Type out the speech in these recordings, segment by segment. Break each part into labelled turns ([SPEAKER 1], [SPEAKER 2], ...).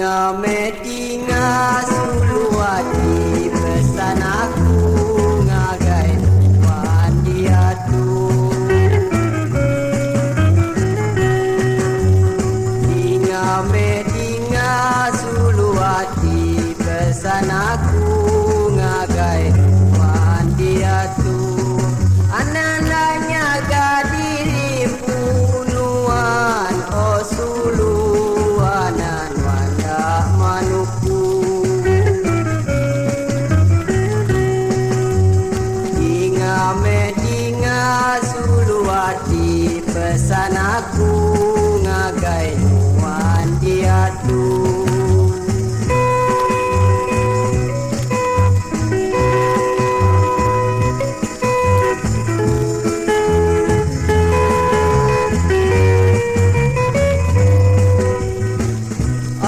[SPEAKER 1] Medinga suluati pesan aku ngagai wandiatu. Medinga suluati pesan aku ngagai wandiatu. Anandanya gadiri punuan o sulu anan wanda manuku. Medinga suluati pesan aku ngagai wandiatu.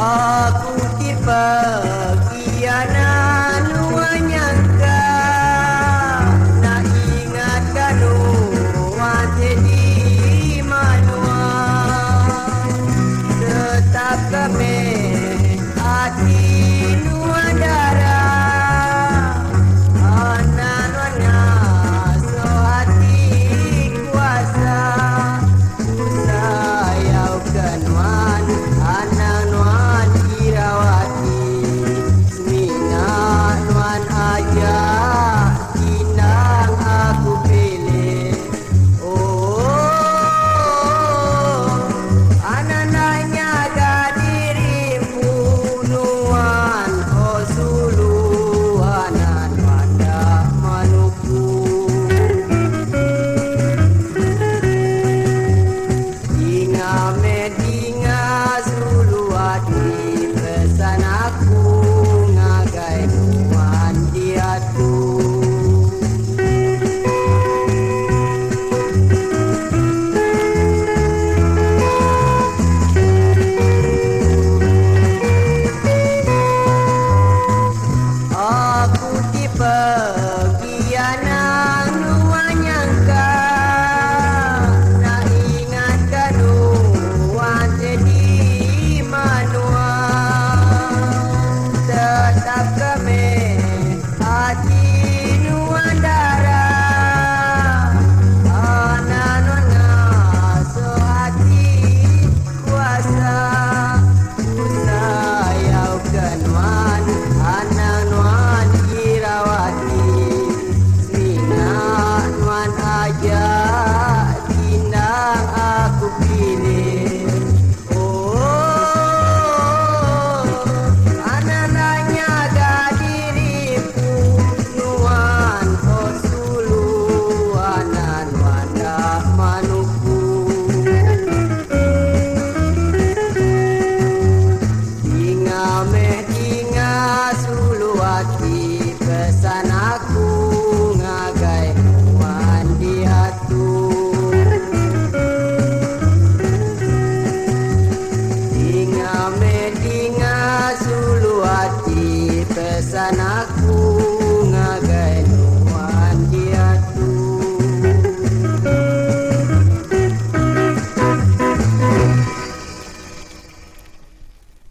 [SPEAKER 1] Aku tiba kianan wanyangka nak ingat kanu wate di manua tetap kami hati nuandara anan wana so hati kuasa sayau kanwan anan wan irawati semina wan aja tinang aku pilih. Anananya gadiri punuan o sulu anan wanda manuku. Medinga suluati pesan aku ngagai wandiatu. Aku tipe kianan wanyangka nak ingat kanu wate di manua tetap kami hati nuandara anan wana so hati kuasa sayau kanwan anan wan irawati semina wan aja tinang aku pilih.